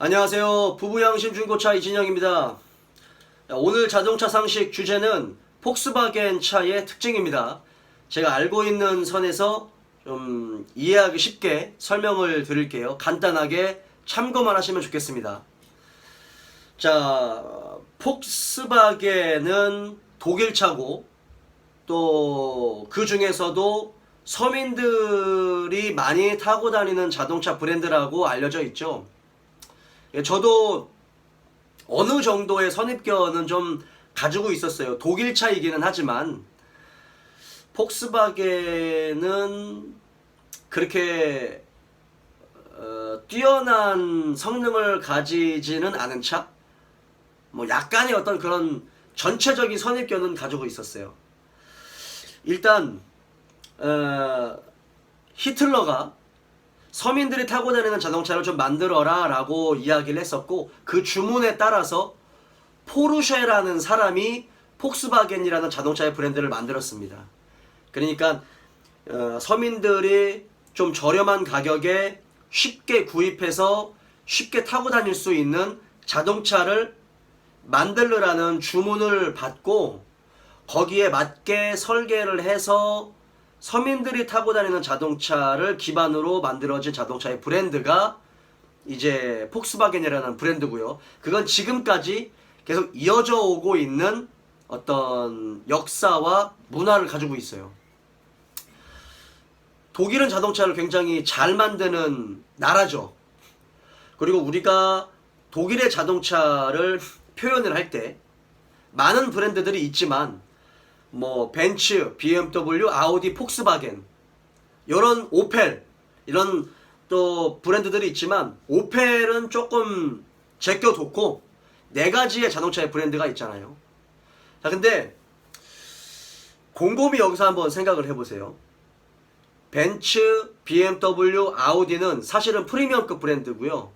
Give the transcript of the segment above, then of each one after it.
안녕하세요. 부부양심 중고차 이진영입니다. 오늘 자동차 상식 주제는 폭스바겐 차의 특징입니다. 제가 알고 있는 선에서 좀 이해하기 쉽게 설명을 드릴게요. 간단하게 참고만 하시면 좋겠습니다. 자, 폭스바겐은 독일차고 또 그 중에서도 서민들이 많이 타고 다니는 자동차 브랜드라고 알려져 있죠. 저도 어느 정도의 선입견은 좀 가지고 있었어요. 독일차이기는 하지만 폭스바겐은 그렇게 뛰어난 성능을 가지지는 않은 차? 뭐 약간의 어떤 그런 전체적인 선입견은 가지고 있었어요. 일단 히틀러가 서민들이 타고 다니는 자동차를 좀 만들어라 라고 이야기를 했었고, 그 주문에 따라서 포르쉐라는 사람이 폭스바겐이라는 자동차의 브랜드를 만들었습니다. 그러니까 서민들이 좀 저렴한 가격에 쉽게 구입해서 쉽게 타고 다닐 수 있는 자동차를 만들라는 주문을 받고 거기에 맞게 설계를 해서 서민들이 타고 다니는 자동차를 기반으로 만들어진 자동차의 브랜드가 이제 폭스바겐이라는 브랜드고요. 그건 지금까지 계속 이어져 오고 있는 어떤 역사와 문화를 가지고 있어요. 독일은 자동차를 굉장히 잘 만드는 나라죠. 그리고 우리가 독일의 자동차를 표현을 할 때 많은 브랜드들이 있지만 뭐 벤츠, BMW, 아우디, 폭스바겐, 이런 오펠, 이런 또 브랜드들이 있지만 오펠은 조금 제껴뒀고 네 가지의 자동차의 브랜드가 있잖아요. 자, 근데 곰곰이 여기서 한번 생각을 해보세요. 벤츠, BMW, 아우디는 사실은 프리미엄급 브랜드고요.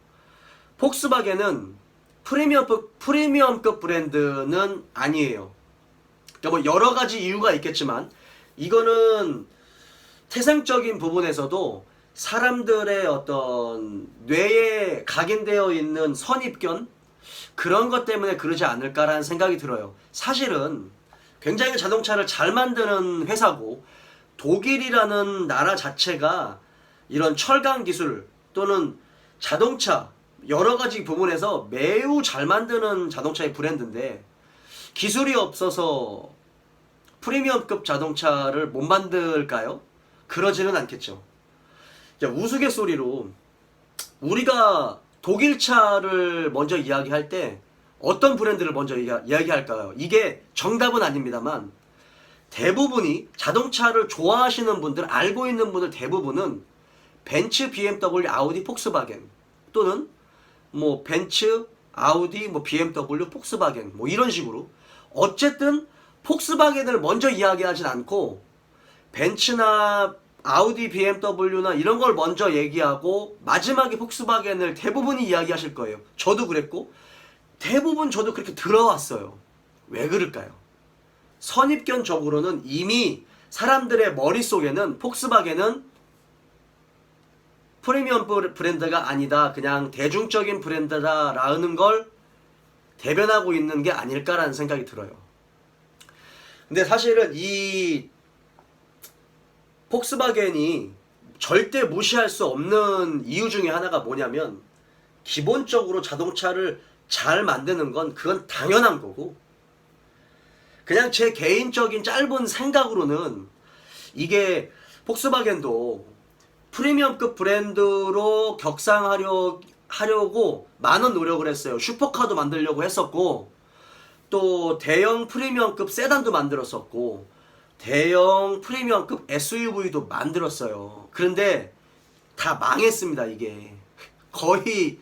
폭스바겐은 프리미엄급 브랜드는 아니에요. 뭐 여러 가지 이유가 있겠지만 이거는 태생적인 부분에서도 사람들의 어떤 뇌에 각인되어 있는 선입견, 그런 것 때문에 그러지 않을까라는 생각이 들어요. 사실은 굉장히 자동차를 잘 만드는 회사고, 독일이라는 나라 자체가 이런 철강 기술 또는 자동차 여러 가지 부분에서 매우 잘 만드는 자동차의 브랜드인데, 기술이 없어서 프리미엄급 자동차를 못 만들까요? 그러지는 않겠죠. 우스갯소리로 우리가 독일차를 먼저 이야기할 때 어떤 브랜드를 먼저 이야기할까요? 이게 정답은 아닙니다만 대부분이 자동차를 좋아하시는 분들, 알고 있는 분들 대부분은 벤츠, BMW, 아우디, 폭스바겐, 또는 뭐 벤츠, 아우디, 뭐 BMW, 폭스바겐, 뭐 이런 식으로 어쨌든 폭스바겐을 먼저 이야기하진 않고 벤츠나 아우디, BMW나 이런 걸 먼저 얘기하고 마지막에 폭스바겐을 대부분이 이야기하실 거예요. 저도 그랬고 대부분 저도 그렇게 들어왔어요. 왜 그럴까요? 선입견적으로는 이미 사람들의 머릿속에는 폭스바겐은 프리미엄 브랜드가 아니다, 그냥 대중적인 브랜드다라는 걸 대변하고 있는 게 아닐까라는 생각이 들어요. 근데 사실은 이 폭스바겐이 절대 무시할 수 없는 이유 중에 하나가 뭐냐면, 기본적으로 자동차를 잘 만드는 건 그건 당연한 거고, 그냥 제 개인적인 짧은 생각으로는 이게 폭스바겐도 프리미엄급 브랜드로 격상하려고 많은 노력을 했어요. 슈퍼카도 만들려고 했었고, 또 대형 프리미엄급 세단도 만들었었고, 대형 프리미엄급 SUV도 만들었어요. 그런데 다 망했습니다. 이게 거의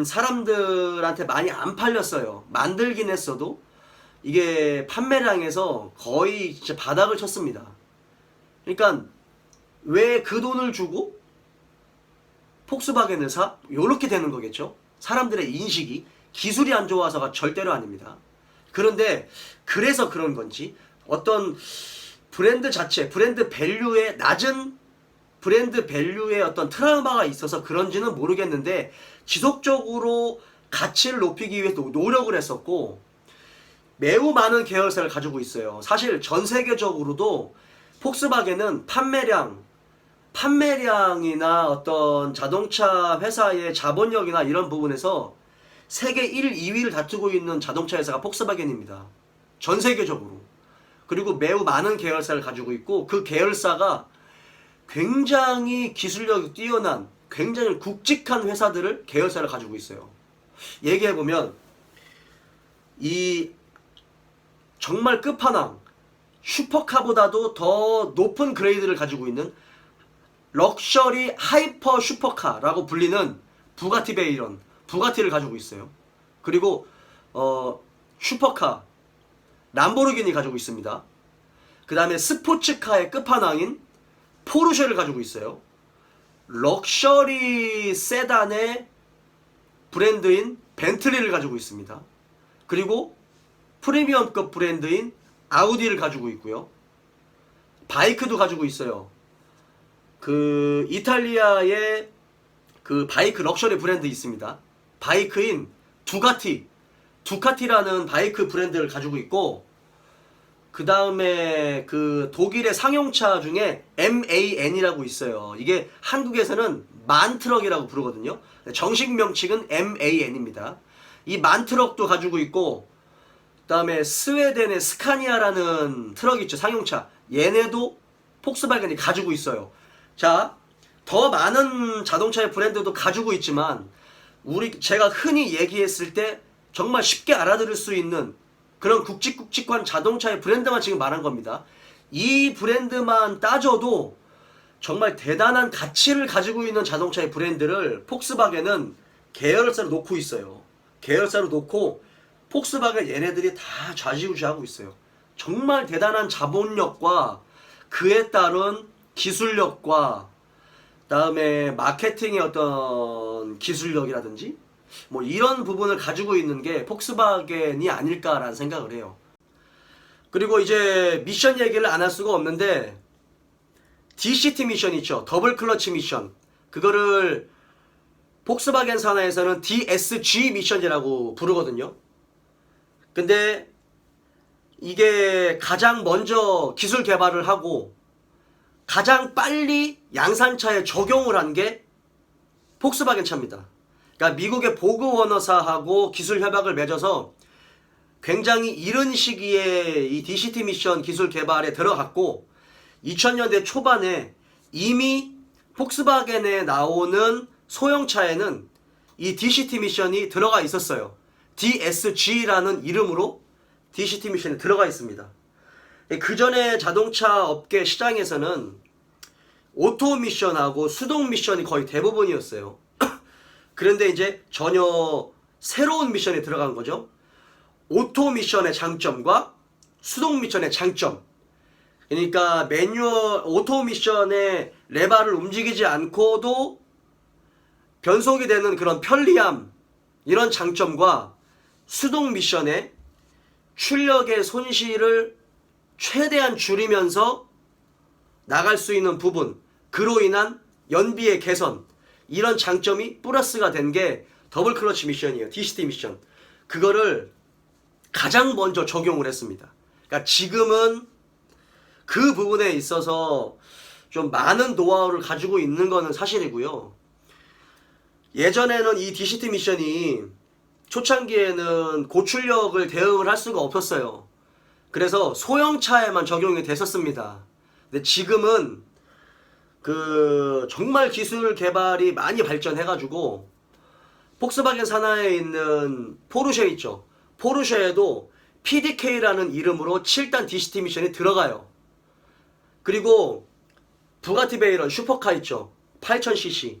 사람들한테 많이 안 팔렸어요. 만들긴 했어도 이게 판매량에서 거의 진짜 바닥을 쳤습니다. 그러니까 왜 그 돈을 주고 폭스바겐을 사? 요렇게 되는 거겠죠. 사람들의 인식이, 기술이 안 좋아서가 절대로 아닙니다. 그런데 그래서 그런 건지 어떤 브랜드 자체, 브랜드 밸류의 낮은 브랜드 밸류에 어떤 트라우마가 있어서 그런지는 모르겠는데 지속적으로 가치를 높이기 위해서 노력을 했었고 매우 많은 계열사를 가지고 있어요. 사실 전 세계적으로도 폭스바겐은 판매량이나 어떤 자동차 회사의 자본력이나 이런 부분에서 세계 1, 2위를 다투고 있는 자동차 회사가 폭스바겐입니다. 전 세계적으로. 그리고 매우 많은 계열사를 가지고 있고 그 계열사가 굉장히 기술력이 뛰어난 굉장히 굵직한 계열사를 가지고 있어요. 얘기해보면 이 정말 끝판왕 슈퍼카보다도 더 높은 그레이드를 가지고 있는 럭셔리 하이퍼 슈퍼카라고 불리는 부가티 베이런, 부가티를 가지고 있어요. 그리고 슈퍼카 람보르기니 가지고 있습니다. 그 다음에 스포츠카의 끝판왕인 포르쉐를 가지고 있어요. 럭셔리 세단의 브랜드인 벤틀리를 가지고 있습니다. 그리고 프리미엄급 브랜드인 아우디를 가지고 있고요. 바이크도 가지고 있어요. 그 이탈리아의 그 바이크 럭셔리 브랜드 있습니다. 바이크인 두카티라는 바이크 브랜드를 가지고 있고, 그 다음에 그 독일의 상용차 중에 MAN이라고 있어요. 이게 한국에서는 만트럭이라고 부르거든요. 정식 명칭은 MAN입니다. 이 만트럭도 가지고 있고, 그 다음에 스웨덴의 스카니아라는 트럭 있죠, 상용차. 얘네도 폭스바겐이 가지고 있어요. 자, 더 많은 자동차의 브랜드도 가지고 있지만 제가 흔히 얘기했을 때 정말 쉽게 알아들을 수 있는 그런 굵직굵직한 자동차의 브랜드만 지금 말한 겁니다. 이 브랜드만 따져도 정말 대단한 가치를 가지고 있는 자동차의 브랜드를 폭스바겐은 계열사로 놓고 있어요. 계열사로 놓고 폭스바겐 얘네들이 다 좌지우지하고 있어요. 정말 대단한 자본력과 그에 따른 기술력과 그다음에 마케팅의 어떤 기술력이라든지 뭐 이런 부분을 가지고 있는 게 폭스바겐이 아닐까라는 생각을 해요. 그리고 이제 미션 얘기를 안 할 수가 없는데 DCT 미션 있죠. 더블 클러치 미션. 그거를 폭스바겐 산하에서는 DSG 미션이라고 부르거든요. 근데 이게 가장 먼저 기술 개발을 하고 가장 빨리 양산차에 적용을 한 게 폭스바겐 차입니다. 그러니까 미국의 보그워너사하고 기술 협약을 맺어서 굉장히 이른 시기에 이 DCT 미션 기술 개발에 들어갔고 2000년대 초반에 이미 폭스바겐에 나오는 소형차에는 이 DCT 미션이 들어가 있었어요. DSG라는 이름으로 DCT 미션이 들어가 있습니다. 그 전에 자동차 업계 시장에서는 오토 미션하고 수동 미션이 거의 대부분이었어요. 그런데 이제 전혀 새로운 미션에 들어간 거죠. 오토 미션의 장점과 수동 미션의 장점. 그러니까 오토 미션의 레바를 움직이지 않고도 변속이 되는 그런 편리함, 이런 장점과 수동 미션의 출력의 손실을 최대한 줄이면서 나갈 수 있는 부분, 그로 인한 연비의 개선, 이런 장점이 플러스가 된 게 더블 클러치 미션이에요. DCT 미션. 그거를 가장 먼저 적용을 했습니다. 그러니까 지금은 그 부분에 있어서 좀 많은 노하우를 가지고 있는 거는 사실이고요. 예전에는 이 DCT 미션이 초창기에는 고출력을 대응을 할 수가 없었어요. 그래서 소형차에만 적용이 됐었습니다. 근데 지금은 정말 기술 개발이 많이 발전해가지고 폭스바겐 산하에 있는 포르쉐 있죠. 포르쉐에도 PDK라는 이름으로 7단 DCT 미션이 들어가요. 그리고 부가티 베이런 슈퍼카 있죠. 8000cc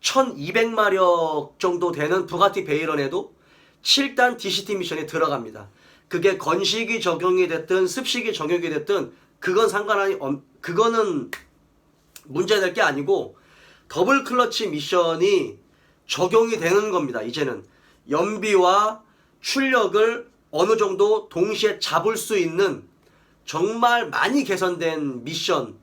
1200마력 정도 되는 부가티 베이런에도 7단 DCT 미션이 들어갑니다. 그게 건식이 적용이 됐든 습식이 적용이 됐든 그거는 문제될 게 아니고 더블 클러치 미션이 적용이 되는 겁니다. 이제는 연비와 출력을 어느 정도 동시에 잡을 수 있는 정말 많이 개선된 미션이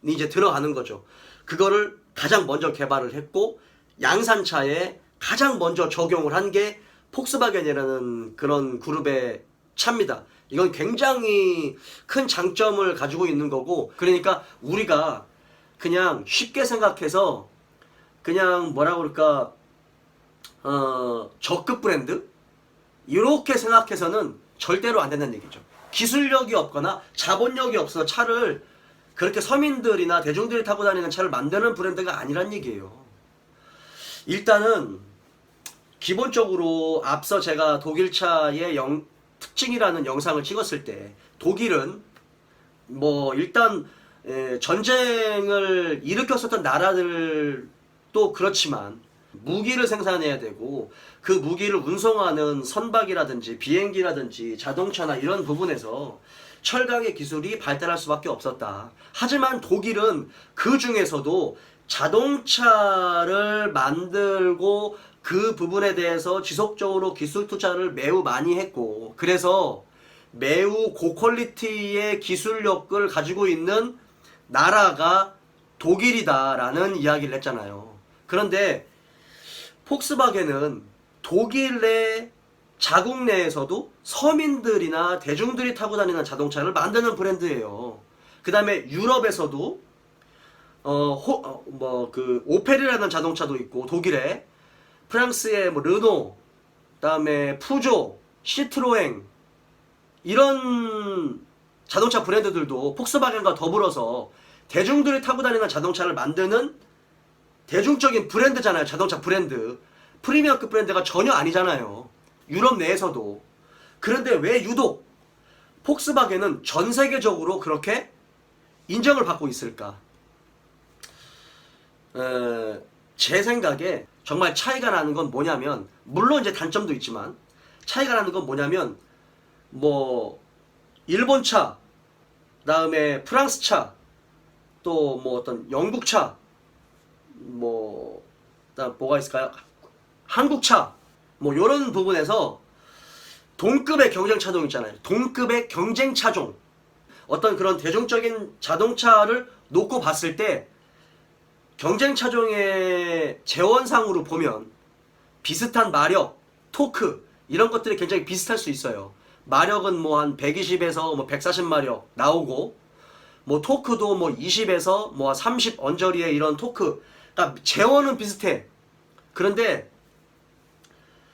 이제 들어가는 거죠. 그거를 가장 먼저 개발을 했고 양산차에 가장 먼저 적용을 한 게 폭스바겐이라는 그런 그룹의 차입니다. 이건 굉장히 큰 장점을 가지고 있는 거고, 그러니까 우리가 그냥 쉽게 생각해서 그냥 뭐라 그럴까 저급 브랜드 이렇게 생각해서는 절대로 안 된다는 얘기죠. 기술력이 없거나 자본력이 없어서 차를 그렇게 서민들이나 대중들이 타고 다니는 차를 만드는 브랜드가 아니란 얘기예요. 일단은 기본적으로 앞서 제가 독일차의 특징이라는 영상을 찍었을 때 독일은 뭐 일단 전쟁을 일으켰었던 나라들도 그렇지만 무기를 생산해야 되고 그 무기를 운송하는 선박이라든지 비행기라든지 자동차나 이런 부분에서 철강의 기술이 발달할 수밖에 없었다. 하지만 독일은 그 중에서도 자동차를 만들고 그 부분에 대해서 지속적으로 기술 투자를 매우 많이 했고, 그래서 매우 고퀄리티의 기술력을 가지고 있는 나라가 독일이다라는 이야기를 했잖아요. 그런데 폭스바겐은 독일 내 자국 내에서도 서민들이나 대중들이 타고 다니는 자동차를 만드는 브랜드예요. 그 다음에 유럽에서도 오펠이라는 자동차도 있고, 독일에 프랑스의 뭐 르노, 그다음에 푸조, 시트로엥 이런 자동차 브랜드들도 폭스바겐과 더불어서 대중들이 타고 다니는 자동차를 만드는 대중적인 브랜드잖아요. 자동차 브랜드. 프리미엄급 브랜드가 전혀 아니잖아요. 유럽 내에서도. 그런데 왜 유독 폭스바겐은 전 세계적으로 그렇게 인정을 받고 있을까? 제 생각에 정말 차이가 나는 건 뭐냐면, 물론 이제 단점도 있지만 차이가 나는 건 뭐냐면, 뭐 일본 차, 그다음에 프랑스 차, 또 뭐 어떤 영국 차, 뭐 그다음 뭐가 있을까요? 한국 차, 뭐 이런 부분에서 동급의 경쟁 차종 있잖아요. 동급의 경쟁 차종, 어떤 그런 대중적인 자동차를 놓고 봤을 때 경쟁 차종의 재원상으로 보면 비슷한 마력, 토크 이런 것들이 굉장히 비슷할 수 있어요. 마력은 뭐 한 120에서 뭐 140마력 나오고, 뭐 토크도 뭐 20에서 뭐 30 언저리의 이런 토크. 그러니까 재원은 비슷해. 그런데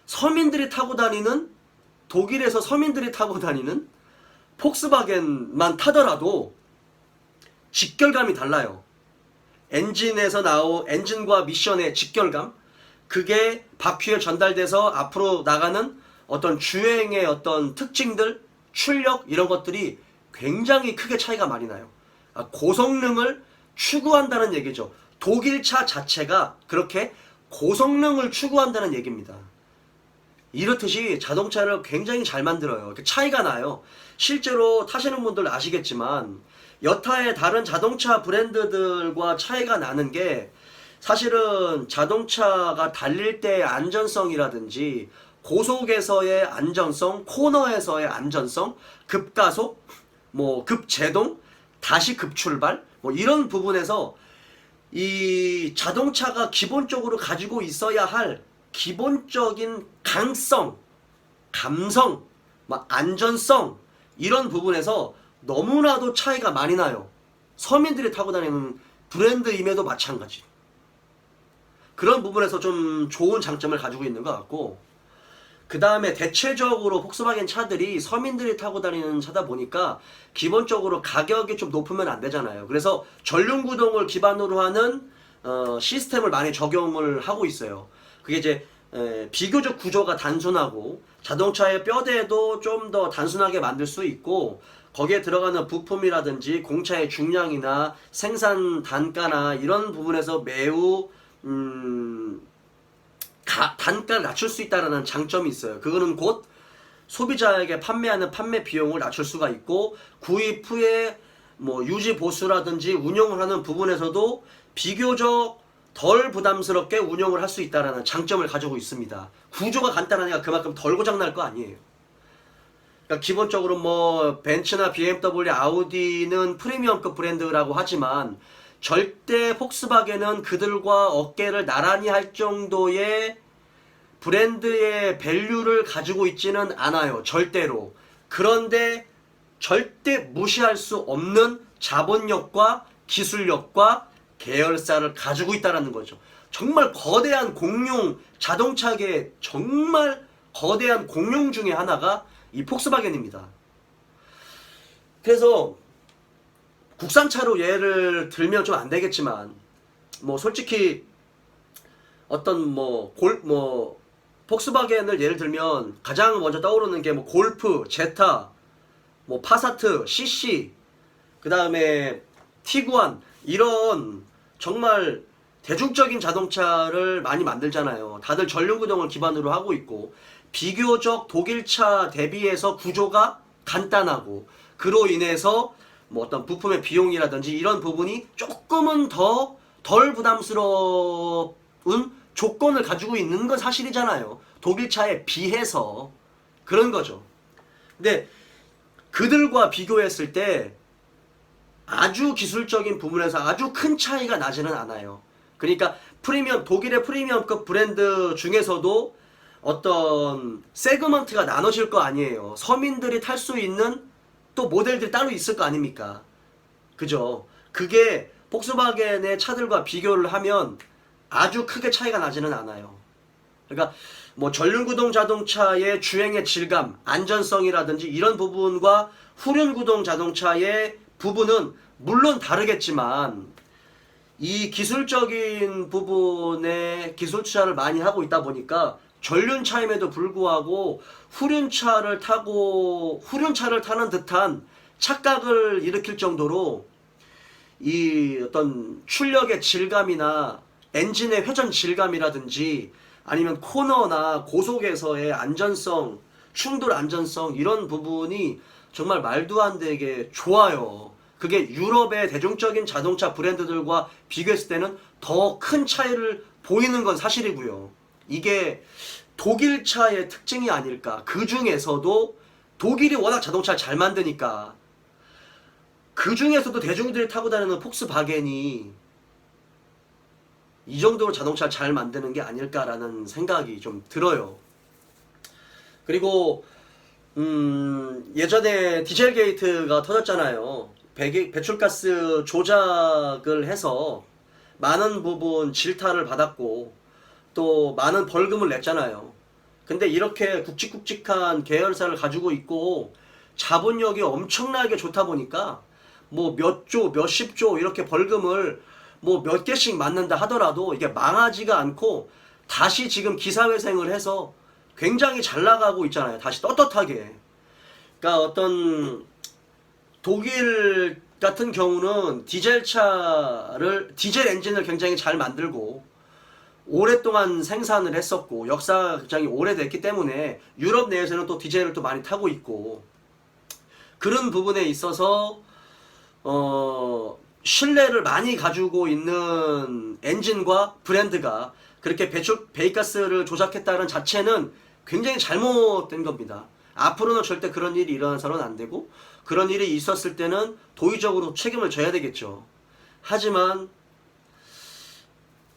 서민들이 타고 다니는, 독일에서 서민들이 타고 다니는 폭스바겐만 타더라도 직결감이 달라요. 엔진과 미션의 직결감, 그게 바퀴에 전달돼서 앞으로 나가는 어떤 주행의 어떤 특징들, 출력 이런 것들이 굉장히 크게 차이가 많이 나요. 고성능을 추구한다는 얘기죠. 독일차 자체가 그렇게 고성능을 추구한다는 얘기입니다. 이렇듯이 자동차를 굉장히 잘 만들어요. 차이가 나요. 실제로 타시는 분들 아시겠지만 여타의 다른 자동차 브랜드들과 차이가 나는 게, 사실은 자동차가 달릴 때의 안전성이라든지 고속에서의 안전성, 코너에서의 안전성, 급가속, 뭐 급제동, 다시 급출발, 뭐 이런 부분에서 이 자동차가 기본적으로 가지고 있어야 할 기본적인 강성, 감성, 막 안전성 이런 부분에서 너무나도 차이가 많이 나요. 서민들이 타고 다니는 브랜드임에도 마찬가지. 그런 부분에서 좀 좋은 장점을 가지고 있는 것 같고, 그 다음에 대체적으로 폭스바겐 차들이 서민들이 타고 다니는 차다 보니까 기본적으로 가격이 좀 높으면 안 되잖아요. 그래서 전륜구동을 기반으로 하는 시스템을 많이 적용을 하고 있어요. 그게 이제 비교적 구조가 단순하고 자동차의 뼈대도 좀 더 단순하게 만들 수 있고, 거기에 들어가는 부품이라든지 공차의 중량이나 생산 단가나 이런 부분에서 매우 단가를 낮출 수 있다는 장점이 있어요. 그거는 곧 소비자에게 판매하는 판매 비용을 낮출 수가 있고, 구입 후에 뭐 유지 보수라든지 운영을 하는 부분에서도 비교적 덜 부담스럽게 운영을 할 수 있다는 장점을 가지고 있습니다. 구조가 간단하니까 그만큼 덜 고장날 거 아니에요. 그러니까 기본적으로 뭐 벤츠나 BMW, 아우디는 프리미엄급 브랜드라고 하지만 절대 폭스바겐은 그들과 어깨를 나란히 할 정도의 브랜드의 밸류를 가지고 있지는 않아요. 절대로. 그런데 절대 무시할 수 없는 자본력과 기술력과 계열사를 가지고 있다는 거죠. 정말 거대한 공룡, 자동차계 정말 거대한 공룡 중에 하나가 이 폭스바겐입니다. 그래서 국산차로 예를 들면 좀 안 되겠지만, 뭐 솔직히 어떤 폭스바겐을 예를 들면 가장 먼저 떠오르는 게 뭐 골프, 제타, 뭐 파사트, CC, 그 다음에 티구안, 이런 정말 대중적인 자동차를 많이 만들잖아요. 다들 전륜구동을 기반으로 하고 있고, 비교적 독일차 대비해서 구조가 간단하고, 그로 인해서 뭐 어떤 부품의 비용이라든지 이런 부분이 조금은 덜 부담스러운 조건을 가지고 있는 건 사실이잖아요. 독일차에 비해서. 그런 거죠. 근데 그들과 비교했을 때 아주 기술적인 부분에서 아주 큰 차이가 나지는 않아요. 그러니까 독일의 프리미엄급 브랜드 중에서도 어떤 세그먼트가 나눠질 거 아니에요. 서민들이 탈 수 있는 또 모델들이 따로 있을 거 아닙니까? 그죠? 그게 폭스바겐의 차들과 비교를 하면 아주 크게 차이가 나지는 않아요. 그러니까 뭐 전륜구동 자동차의 주행의 질감, 안전성이라든지 이런 부분과 후륜구동 자동차의 부분은 물론 다르겠지만, 이 기술적인 부분에 기술 투자를 많이 하고 있다 보니까 전륜차임에도 불구하고 후륜차를 타는 듯한 착각을 일으킬 정도로 이 어떤 출력의 질감이나 엔진의 회전 질감이라든지 아니면 코너나 고속에서의 안전성, 충돌 안전성, 이런 부분이 정말 말도 안 되게 좋아요. 그게 유럽의 대중적인 자동차 브랜드들과 비교했을 때는 더 큰 차이를 보이는 건 사실이고요. 이게 독일차의 특징이 아닐까. 그 중에서도 독일이 워낙 자동차를 잘 만드니까, 그 중에서도 대중들이 타고 다니는 폭스바겐이 이 정도로 자동차를 잘 만드는 게 아닐까라는 생각이 좀 들어요. 그리고 예전에 디젤 게이트가 터졌잖아요. 배출가스 조작을 해서 많은 부분 질타를 받았고 또 많은 벌금을 냈잖아요. 근데 이렇게 굵직굵직한 계열사를 가지고 있고 자본력이 엄청나게 좋다 보니까 뭐 몇 조, 몇십 조 이렇게 벌금을 뭐 몇 개씩 맞는다 하더라도 이게 망하지가 않고 다시 지금 기사회생을 해서 굉장히 잘 나가고 있잖아요. 다시 떳떳하게. 그러니까 어떤 독일 같은 경우는 디젤 엔진을 굉장히 잘 만들고 오랫동안 생산을 했었고 역사가 굉장히 오래됐기 때문에 유럽 내에서는 또 디젤을 또 많이 타고 있고, 그런 부분에 있어서 신뢰를 많이 가지고 있는 엔진과 브랜드가 그렇게 배기가스를 조작했다는 자체는 굉장히 잘못된 겁니다. 앞으로는 절대 그런 일이 일어나서는 안 되고, 그런 일이 있었을 때는 도의적으로 책임을 져야 되겠죠. 하지만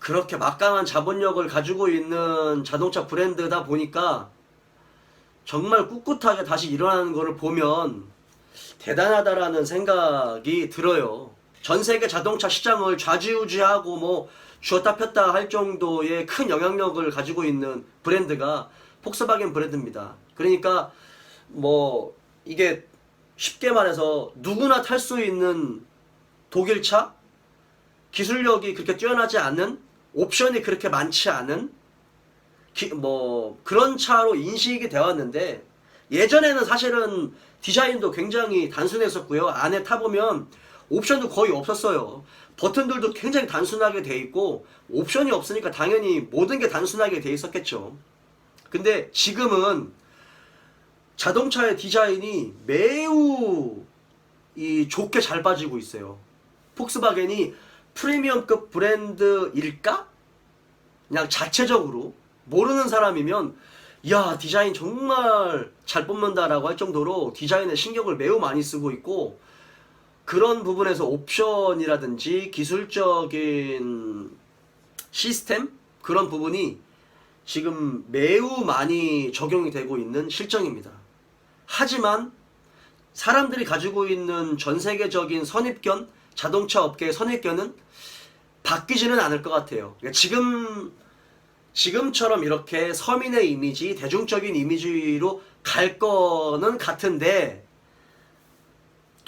그렇게 막강한 자본력을 가지고 있는 자동차 브랜드다 보니까 정말 꿋꿋하게 다시 일어나는 것을 보면 대단하다라는 생각이 들어요. 전 세계 자동차 시장을 좌지우지하고 뭐 쥐었다 폈다 할 정도의 큰 영향력을 가지고 있는 브랜드가 폭스바겐 브랜드입니다. 그러니까 뭐 이게 쉽게 말해서 누구나 탈 수 있는 독일차, 기술력이 그렇게 뛰어나지 않은, 옵션이 그렇게 많지 않은 그런 차로 인식이 되었는데, 예전에는 사실은 디자인도 굉장히 단순했었고요. 안에 타보면 옵션도 거의 없었어요. 버튼들도 굉장히 단순하게 돼 있고, 옵션이 없으니까 당연히 모든 게 단순하게 돼 있었겠죠. 근데 지금은 자동차의 디자인이 매우 좋게 잘 빠지고 있어요. 폭스바겐이 프리미엄급 브랜드일까? 그냥 자체적으로 모르는 사람이면 야, 디자인 정말 잘 뽑는다라고 할 정도로 디자인에 신경을 매우 많이 쓰고 있고, 그런 부분에서 옵션이라든지 기술적인 시스템 그런 부분이 지금 매우 많이 적용이 되고 있는 실정입니다. 하지만 사람들이 가지고 있는 전 세계적인 선입견, 자동차 업계의 선입견은 바뀌지는 않을 것 같아요. 그러니까 지금처럼 이렇게 서민의 이미지, 대중적인 이미지로 갈 거는 같은데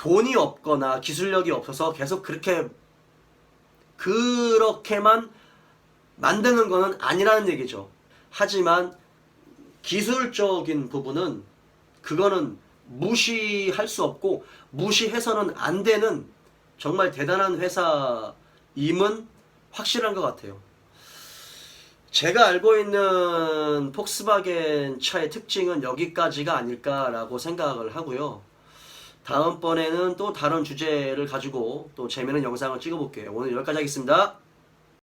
돈이 없거나 기술력이 없어서 계속 그렇게만 만드는 거는 아니라는 얘기죠. 하지만 기술적인 부분은 그거는 무시할 수 없고 무시해서는 안 되는 정말 대단한 회사임은 확실한 것 같아요. 제가 알고 있는 폭스바겐 차의 특징은 여기까지가 아닐까라고 생각을 하고요. 다음번에는 또 다른 주제를 가지고 또 재미있는 영상을 찍어볼게요. 오늘 여기까지 하겠습니다.